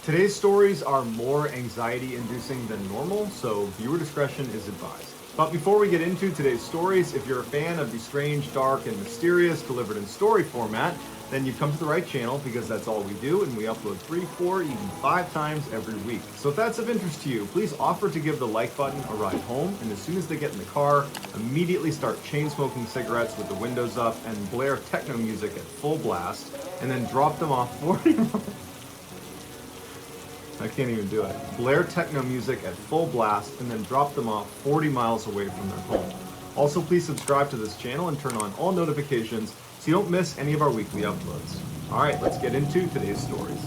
Today's stories are more anxiety-inducing than normal, so viewer discretion is advised. But before we get into today's stories, if you're a fan of the strange, dark, and mysterious delivered in story format, then you've come to the right channel because that's all we do, and we upload 3, 4, even 5 times every week. So if that's of interest to you, please offer to give the like button a ride home, and as soon as they get in the car, immediately start chain-smoking cigarettes with the windows up and blare techno music at full blast, and then drop them off 40 I can't even do it. Blare techno music at full blast and then drop them off 40 miles away from their home. Also, please subscribe to this channel and turn on all notifications so you don't miss any of our weekly uploads. All right, let's get into today's stories.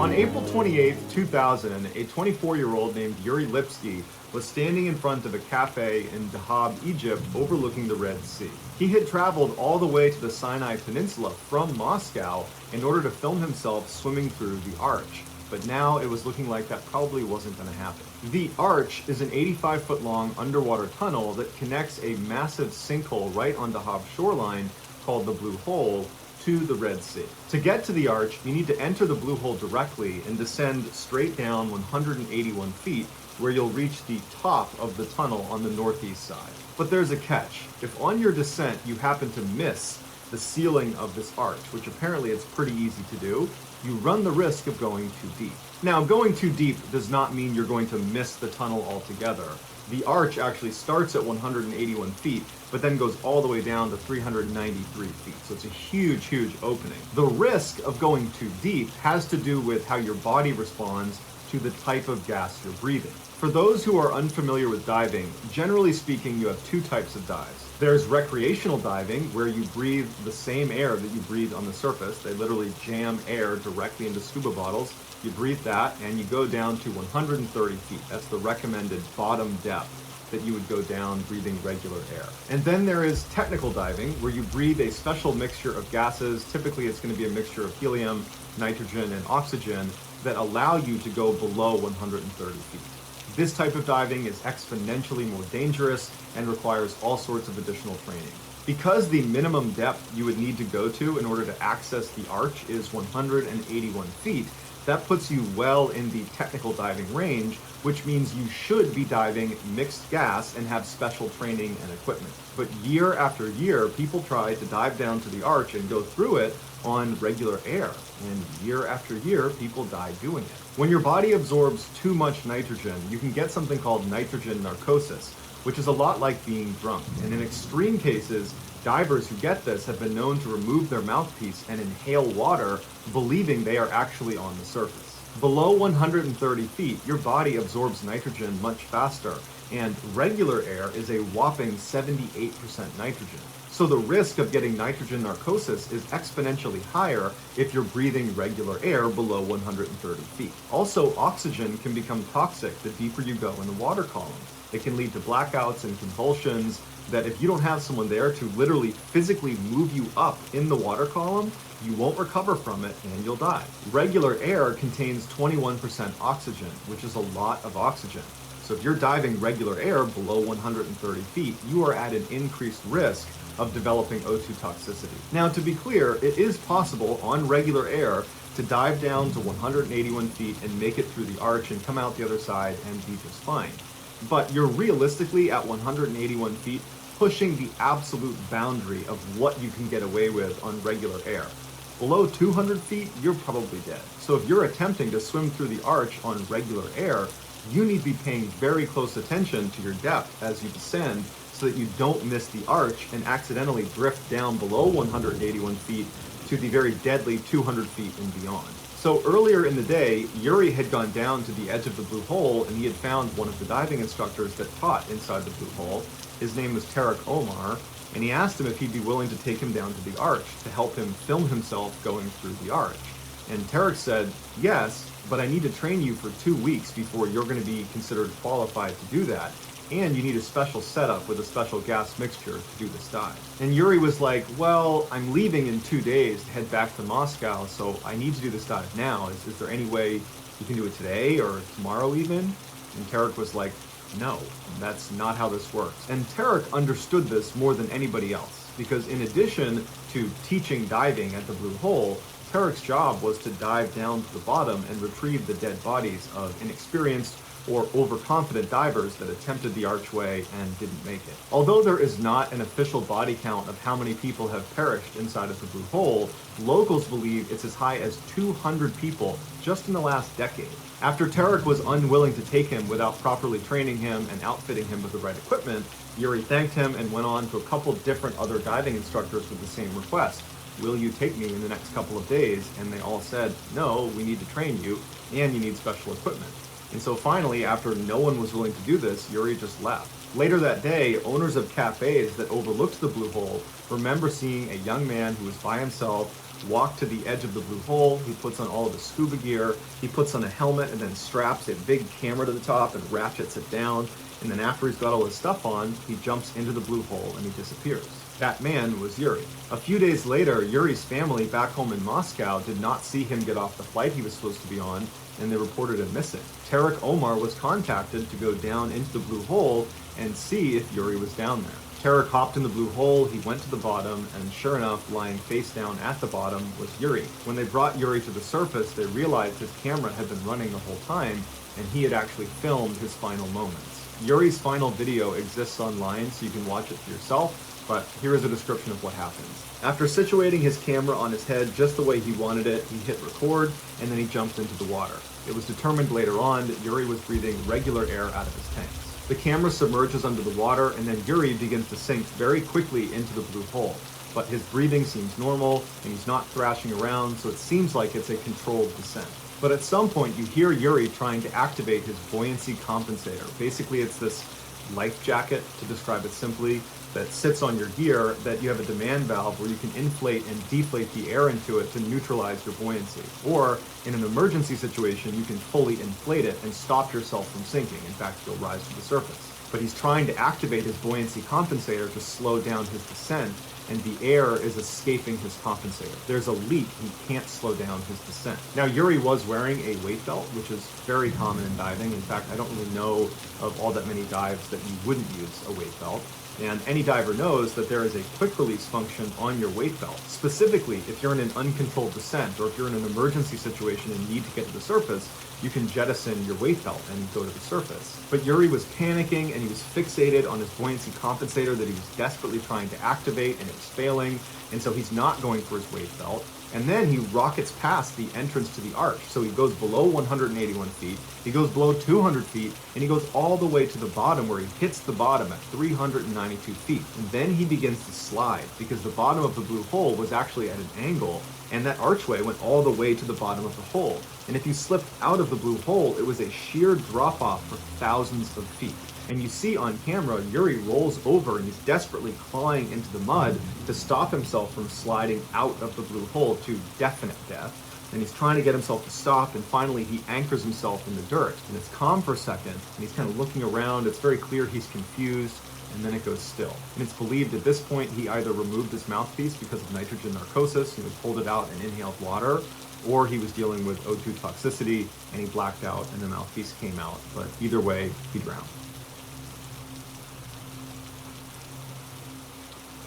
On April 28, 2000, a 24-year-old named Yuri Lipsky was standing in front of a cafe in Dahab, Egypt, overlooking the Red Sea. He had traveled all the way to the Sinai Peninsula from Moscow in order to film himself swimming through the Arch, but now it was looking like that probably wasn't going to happen. The Arch is an 85-foot-long underwater tunnel that connects a massive sinkhole right on Dahab's shoreline called the Blue Hole to the Red Sea. To get to the Arch, you need to enter the Blue Hole directly and descend straight down 181 feet, where you'll reach the top of the tunnel on the northeast side. But there's a catch. If on your descent you happen to miss the ceiling of this arch, which apparently it's pretty easy to do, you run the risk of going too deep. Now, going too deep does not mean you're going to miss the tunnel altogether. The arch actually starts at 181 feet, but then goes all the way down to 393 feet. So it's a huge, huge opening. The risk of going too deep has to do with how your body responds to the type of gas you're breathing. For those who are unfamiliar with diving, generally speaking, you have 2 types of dives. There's recreational diving, where you breathe the same air that you breathe on the surface. They literally jam air directly into scuba bottles. You breathe that, and you go down to 130 feet. That's the recommended bottom depth that you would go down breathing regular air. And then there is technical diving, where you breathe a special mixture of gases. Typically, it's going to be a mixture of helium, nitrogen, and oxygen that allow you to go below 130 feet. This type of diving is exponentially more dangerous and requires all sorts of additional training. Because the minimum depth you would need to go to in order to access the arch is 181 feet, that puts you well in the technical diving range, which means you should be diving mixed gas and have special training and equipment. But year after year, people try to dive down to the arch and go through it on regular air. And year after year, people die doing it. When your body absorbs too much nitrogen, you can get something called nitrogen narcosis, which is a lot like being drunk. And in extreme cases, divers who get this have been known to remove their mouthpiece and inhale water, believing they are actually on the surface. Below 130 feet, your body absorbs nitrogen much faster, and regular air is a whopping 78% nitrogen. So the risk of getting nitrogen narcosis is exponentially higher if you're breathing regular air below 130 feet. Also, oxygen can become toxic the deeper you go in the water column. It can lead to blackouts and convulsions that if you don't have someone there to literally physically move you up in the water column, you won't recover from it and you'll die. Regular air contains 21% oxygen, which is a lot of oxygen. So if you're diving regular air below 130 feet, you are at an increased risk of developing O2 toxicity. Now, to be clear, it is possible on regular air to dive down to 181 feet and make it through the arch and come out the other side and be just fine. But you're realistically at 181 feet pushing the absolute boundary of what you can get away with on regular air. Below 200 feet, you're probably dead. So if you're attempting to swim through the arch on regular air, you need to be paying very close attention to your depth as you descend so that you don't miss the arch and accidentally drift down below 181 feet to the very deadly 200 feet and beyond. So earlier in the day, Yuri had gone down to the edge of the Blue Hole and he had found one of the diving instructors that taught inside the Blue Hole. His name was Tarek Omar, and he asked him if he'd be willing to take him down to the arch to help him film himself going through the arch. And Tarek said, yes, but I need to train you for 2 weeks before you're going to be considered qualified to do that. And you need a special setup with a special gas mixture to do this dive. And Yuri was like, well, I'm leaving in 2 days to head back to Moscow, so I need to do this dive now. Is there any way you can do it today or tomorrow even? And Tarek was like, no, that's not how this works. And Tarek understood this more than anybody else, because in addition to teaching diving at the Blue Hole, Tarek's job was to dive down to the bottom and retrieve the dead bodies of inexperienced or overconfident divers that attempted the archway and didn't make it. Although there is not an official body count of how many people have perished inside of the Blue Hole, locals believe it's as high as 200 people just in the last decade. After Tarek was unwilling to take him without properly training him and outfitting him with the right equipment, Yuri thanked him and went on to a couple different other diving instructors with the same request. Will you take me in the next couple of days? And they all said, no, we need to train you, and you need special equipment. And so finally, after no one was willing to do this, Yuri just left. Later that day, owners of cafes that overlooked the Blue Hole remember seeing a young man who was by himself walk to the edge of the Blue Hole. He puts on all of his scuba gear, he puts on a helmet and then straps a big camera to the top and ratchets it down. And then after he's got all his stuff on, he jumps into the Blue Hole and he disappears. That man was Yuri. A few days later, Yuri's family back home in Moscow did not see him get off the flight he was supposed to be on, and they reported him missing. Tarek Omar was contacted to go down into the Blue Hole and see if Yuri was down there. Tarek hopped in the Blue Hole, he went to the bottom, and sure enough, lying face down at the bottom was Yuri. When they brought Yuri to the surface, they realized his camera had been running the whole time, and he had actually filmed his final moments. Yuri's final video exists online, so you can watch it for yourself, but here is a description of what happens. After situating his camera on his head just the way he wanted it, he hit record, and then he jumped into the water. It was determined later on that Yuri was breathing regular air out of his tanks. The camera submerges under the water, and then Yuri begins to sink very quickly into the Blue Hole. But his breathing seems normal, and he's not thrashing around, so it seems like it's a controlled descent. But at some point, you hear Yuri trying to activate his buoyancy compensator. Basically, it's this life jacket, to describe it simply, that sits on your gear that you have a demand valve where you can inflate and deflate the air into it to neutralize your buoyancy. Or, in an emergency situation, you can fully inflate it and stop yourself from sinking. In fact, you'll rise to the surface. But he's trying to activate his buoyancy compensator to slow down his descent, and the air is escaping his compensator. There's a leak, he can't slow down his descent. Now, Yuri was wearing a weight belt, which is very common in diving. In fact, I don't really know of all that many dives that you wouldn't use a weight belt. And any diver knows that there is a quick release function on your weight belt. Specifically, if you're in an uncontrolled descent or if you're in an emergency situation and need to get to the surface, you can jettison your weight belt and go to the surface. But Yuri was panicking and he was fixated on his buoyancy compensator that he was desperately trying to activate, and it was failing, and so he's not going for his weight belt. And then he rockets past the entrance to the arch. So he goes below 181 feet, he goes below 200 feet, and he goes all the way to the bottom where he hits the bottom at 392 feet. And then he begins to slide because the bottom of the Blue Hole was actually at an angle, and that archway went all the way to the bottom of the hole. And if you slipped out of the Blue Hole, it was a sheer drop-off for thousands of feet. And you see on camera, Yuri rolls over and he's desperately clawing into the mud to stop himself from sliding out of the Blue Hole to definite death. And he's trying to get himself to stop, and finally he anchors himself in the dirt. And it's calm for a second, and he's kind of looking around. It's very clear he's confused, and then it goes still. And it's believed at this point he either removed his mouthpiece because of nitrogen narcosis, he pulled it out and inhaled water, or he was dealing with O2 toxicity and he blacked out and the mouthpiece came out. But either way, he drowned.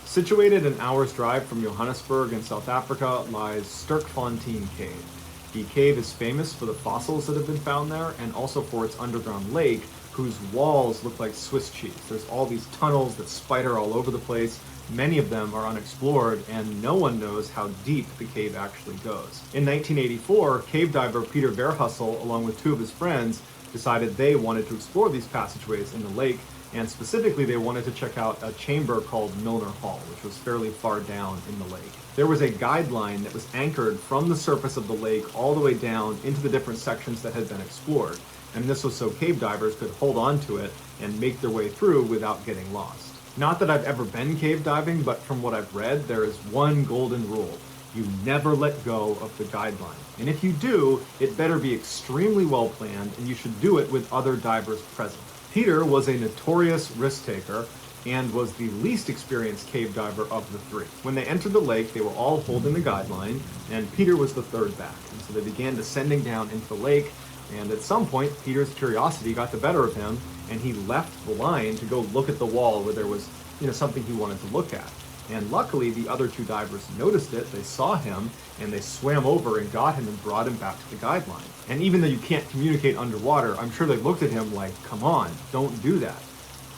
Situated an hour's drive from Johannesburg in South Africa lies Sterkfontein Cave. The cave is famous for the fossils that have been found there and also for its underground lake, whose walls look like Swiss cheese. There's all these tunnels that spider all over the place. Many of them are unexplored, and no one knows how deep the cave actually goes. In 1984, cave diver Peter Verhussel, along with two of his friends, decided they wanted to explore these passageways in the lake, and specifically they wanted to check out a chamber called Milner Hall, which was fairly far down in the lake. There was a guideline that was anchored from the surface of the lake all the way down into the different sections that had been explored, and this was so cave divers could hold on to it and make their way through without getting lost. Not that I've ever been cave diving, but from what I've read, there is one golden rule. You never let go of the guideline. And if you do, it better be extremely well planned, and you should do it with other divers present. Peter was a notorious risk taker and was the least experienced cave diver of the three. When they entered the lake, they were all holding the guideline, and Peter was the third back. And so they began descending down into the lake. And at some point, Peter's curiosity got the better of him, and he left the line to go look at the wall where there was, something he wanted to look at. And luckily, the other two divers noticed it, they saw him, and they swam over and got him and brought him back to the guideline. And even though you can't communicate underwater, I'm sure they looked at him like, come on, don't do that.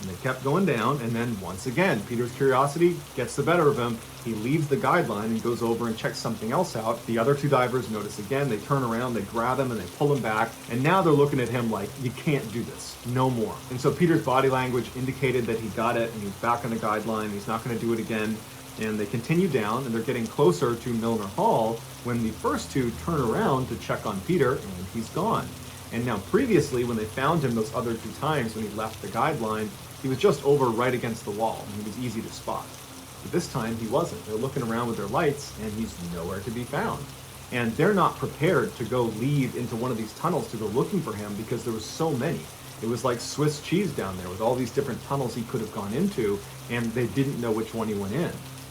And they kept going down, and then once again, Peter's curiosity gets the better of him. He leaves the guideline and goes over and checks something else out. The other two divers notice again, they turn around, they grab him, and they pull him back. And now they're looking at him like, you can't do this, no more. And so Peter's body language indicated that he got it, and he's back on the guideline, he's not gonna do it again. And they continue down, and they're getting closer to Milner Hall when the first two turn around to check on Peter, and he's gone. And now previously, when they found him those other two times when he left the guideline, he was just over right against the wall, and he was easy to spot. But this time, he wasn't. They're looking around with their lights, and he's nowhere to be found. And they're not prepared to go lead into one of these tunnels to go looking for him because there was so many. It was like Swiss cheese down there with all these different tunnels he could have gone into, and they didn't know which one he went in.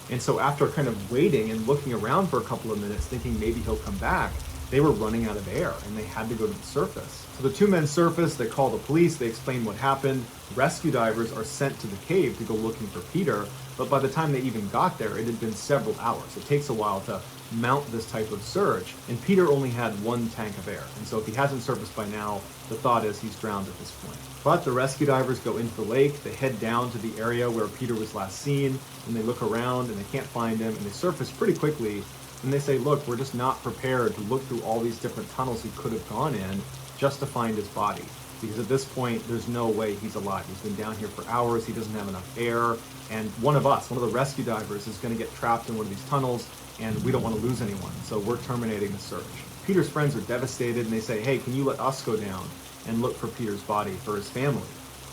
And so after kind of waiting and looking around for a couple of minutes, thinking maybe he'll come back, they were running out of air, and they had to go to the surface. So the two men surface, they call the police, they explain what happened. Rescue divers are sent to the cave to go looking for Peter, but by the time they even got there, it had been several hours. It takes a while to mount this type of search, and Peter only had one tank of air. And so if he hasn't surfaced by now, the thought is he's drowned at this point. But the rescue divers go into the lake, they head down to the area where Peter was last seen, and they look around and they can't find him, and they surface pretty quickly. And they say, look, we're just not prepared to look through all these different tunnels he could have gone in just to find his body. Because at this point, there's no way he's alive. He's been down here for hours, he doesn't have enough air, and one of the rescue divers is gonna get trapped in one of these tunnels, and we don't wanna lose anyone, so we're terminating the search. Peter's friends are devastated, and they say, hey, can you let us go down and look for Peter's body for his family?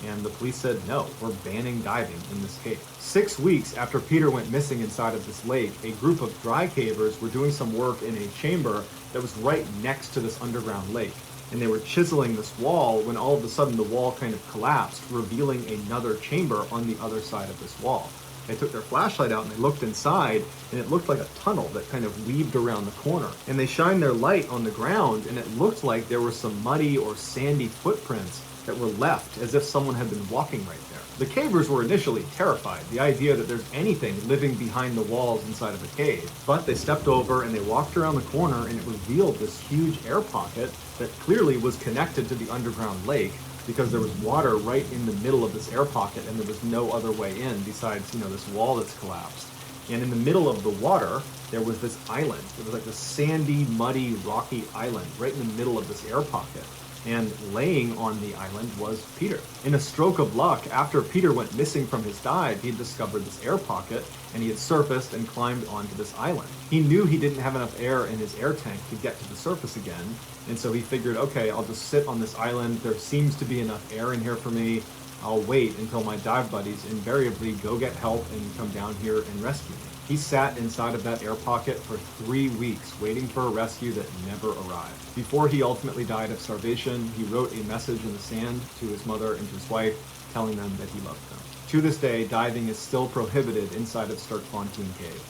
And the police said, no, we're banning diving in this cave. 6 weeks after Peter went missing inside of this lake, a group of dry cavers were doing some work in a chamber that was right next to this underground lake. And they were chiseling this wall when all of a sudden the wall kind of collapsed, revealing another chamber on the other side of this wall. They took their flashlight out and they looked inside, and it looked like a tunnel that kind of weaved around the corner. And they shined their light on the ground, and it looked like there were some muddy or sandy footprints that were left as if someone had been walking right there. The cavers were initially terrified, the idea that there's anything living behind the walls inside of a cave. But they stepped over and they walked around the corner, and it revealed this huge air pocket that clearly was connected to the underground lake, because there was water right in the middle of this air pocket, and there was no other way in besides, this wall that's collapsed. And in the middle of the water, there was this island. It was like this sandy, muddy, rocky island right in the middle of this air pocket. And laying on the island was Peter. In a stroke of luck, after Peter went missing from his dive, he had discovered this air pocket, and he had surfaced and climbed onto this island. He knew he didn't have enough air in his air tank to get to the surface again, and so he figured, okay, I'll just sit on this island. There seems to be enough air in here for me. I'll wait until my dive buddies invariably go get help and come down here and rescue me. He sat inside of that air pocket for 3 weeks, waiting for a rescue that never arrived. Before he ultimately died of starvation, he wrote a message in the sand to his mother and to his wife, telling them that he loved them. To this day, diving is still prohibited inside of Sterkfontein Cave.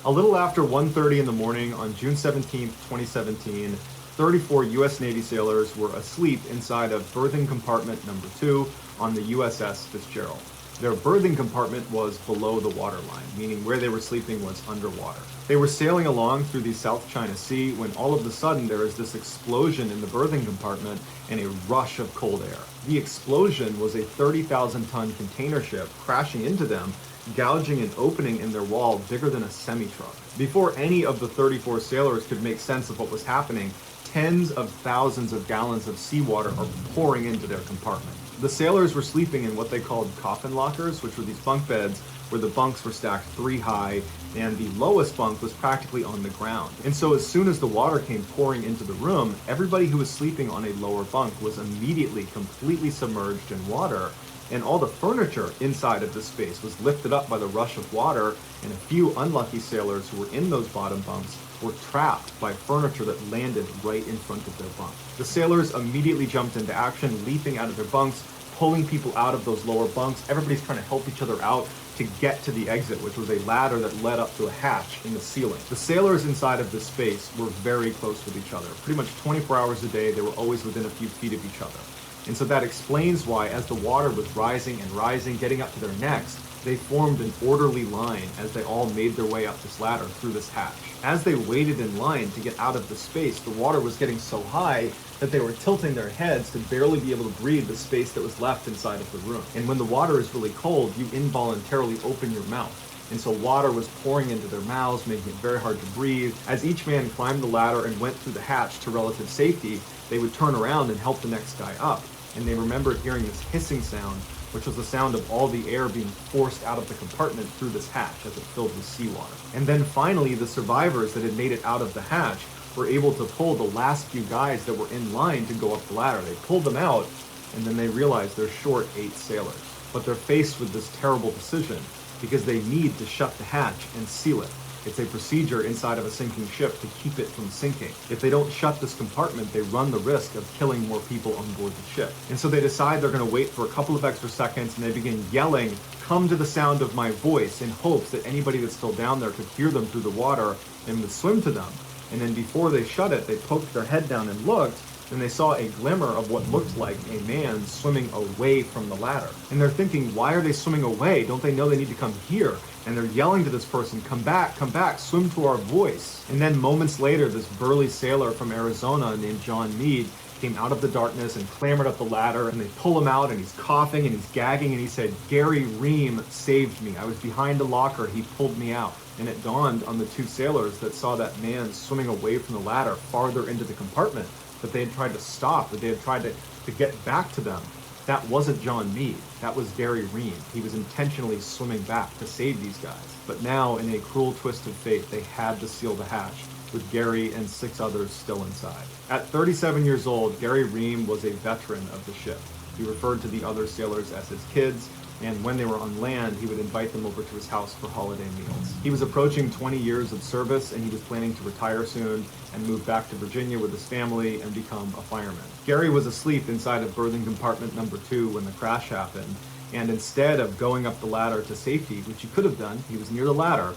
A little after 1:30 in the morning on June 17, 2017, 34 U.S. Navy sailors were asleep inside of berthing compartment number 2 on the USS Fitzgerald. Their berthing compartment was below the waterline, meaning where they were sleeping was underwater. They were sailing along through the South China Sea when all of a sudden there is this explosion in the berthing compartment and a rush of cold air. The explosion was a 30,000-ton container ship crashing into them, gouging an opening in their wall bigger than a semi-truck. Before any of the 34 sailors could make sense of what was happening, tens of thousands of gallons of seawater are pouring into their compartment. The sailors were sleeping in what they called coffin lockers, which were these bunk beds where the bunks were stacked 3 high, and the lowest bunk was practically on the ground. And so as soon as the water came pouring into the room, everybody who was sleeping on a lower bunk was immediately completely submerged in water, and all the furniture inside of this space was lifted up by the rush of water, and a few unlucky sailors who were in those bottom bunks were trapped by furniture that landed right in front of their bunk. The sailors immediately jumped into action, leaping out of their bunks, pulling people out of those lower bunks. Everybody's trying to help each other out. to get to the exit, which was a ladder that led up to a hatch in the ceiling. The sailors inside of this space were very close with each other. Pretty much 24 hours a day, they were always within a few feet of each other. And so that explains why, as the water was rising and rising, getting up to their necks, they formed an orderly line as they all made their way up this ladder through this hatch. As they waited in line to get out of the space, the water was getting so high that they were tilting their heads to barely be able to breathe the space that was left inside of the room. And when the water is really cold, you involuntarily open your mouth. And so water was pouring into their mouths, making it very hard to breathe. As each man climbed the ladder and went through the hatch to relative safety, they would turn around and help the next guy up. And they remembered hearing this hissing sound, which was the sound of all the air being forced out of the compartment through this hatch as it filled with seawater. And then finally, the survivors that had made it out of the hatch were able to pull the last few guys that were in line to go up the ladder. They pulled them out, and then they realized they're short 8 sailors. But they're faced with this terrible decision because they need to shut the hatch and seal it. It's a procedure inside of a sinking ship to keep it from sinking. If they don't shut this compartment, they run the risk of killing more people on board the ship. And so they decide they're going to wait for a couple of extra seconds, and they begin yelling, "Come to the sound of my voice," in hopes that anybody that's still down there could hear them through the water and would swim to them. And then before they shut it, they poked their head down and looked, and they saw a glimmer of what looked like a man swimming away from the ladder. And they're thinking, why are they swimming away? Don't they know they need to come here? And they're yelling to this person, come back, swim to our voice. And then moments later, this burly sailor from Arizona named John Meade came out of the darkness and clambered up the ladder, and they pull him out, and he's coughing and he's gagging, and he said, "Gary Ream saved me. I was behind a locker. He pulled me out." And it dawned on the 2 sailors that saw that man swimming away from the ladder farther into the compartment that they had tried to stop, that they had tried to get back to them. That wasn't John Meade. That was Gary Ream. He was intentionally swimming back to save these guys. But now, in a cruel twist of fate, they had to seal the hatch, with Gary and 6 others still inside. At 37 years old, Gary Ream was a veteran of the ship. He referred to the other sailors as his kids, and when they were on land, he would invite them over to his house for holiday meals. He was approaching 20 years of service, and he was planning to retire soon and move back to Virginia with his family and become a fireman. Gary was asleep inside of berthing compartment number 2 when the crash happened, and instead of going up the ladder to safety, which he could have done, he was near the ladder,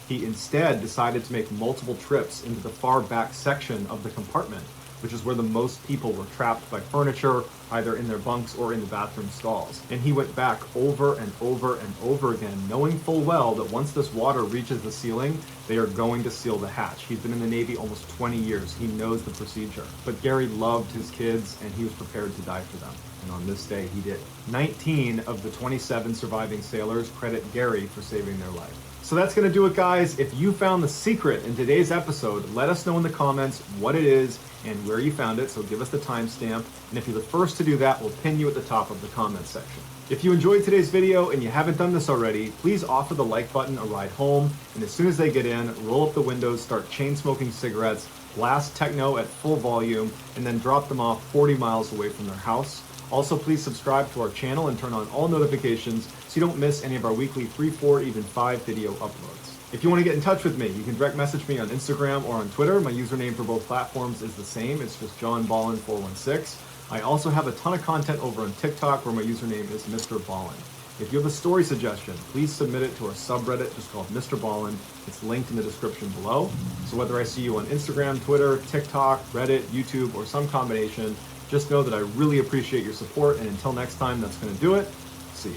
he instead decided to make multiple trips into the far back section of the compartment, which is where the most people were trapped by furniture, either in their bunks or in the bathroom stalls. And he went back over and over and over again, knowing full well that once this water reaches the ceiling, they are going to seal the hatch. He's been in the Navy almost 20 years. He knows the procedure. But Gary loved his kids, and he was prepared to die for them. And on this day, he did. 19 of the 27 surviving sailors credit Gary for saving their life. So that's going to do it, guys. If you found the secret in today's episode, let us know in the comments what it is and where you found it, so give us the timestamp. And if you're the first to do that, we'll pin you at the top of the comments section. If you enjoyed today's video and you haven't done this already, please offer the like button a ride home. And as soon as they get in, roll up the windows, start chain smoking cigarettes, blast techno at full volume, and then drop them off 40 miles away from their house. Also, please subscribe to our channel and turn on all notifications so you don't miss any of our weekly 3, 4, even 5 video uploads. If you want to get in touch with me, you can direct message me on Instagram or on Twitter. My username for both platforms is the same. It's just JohnBallin416. I also have a ton of content over on TikTok where my username is Mr. Ballin. If you have a story suggestion, please submit it to our subreddit just called Mr. Ballin. It's linked in the description below. So whether I see you on Instagram, Twitter, TikTok, Reddit, YouTube, or some combination, just know that I really appreciate your support, and until next time, that's going to do it. See you.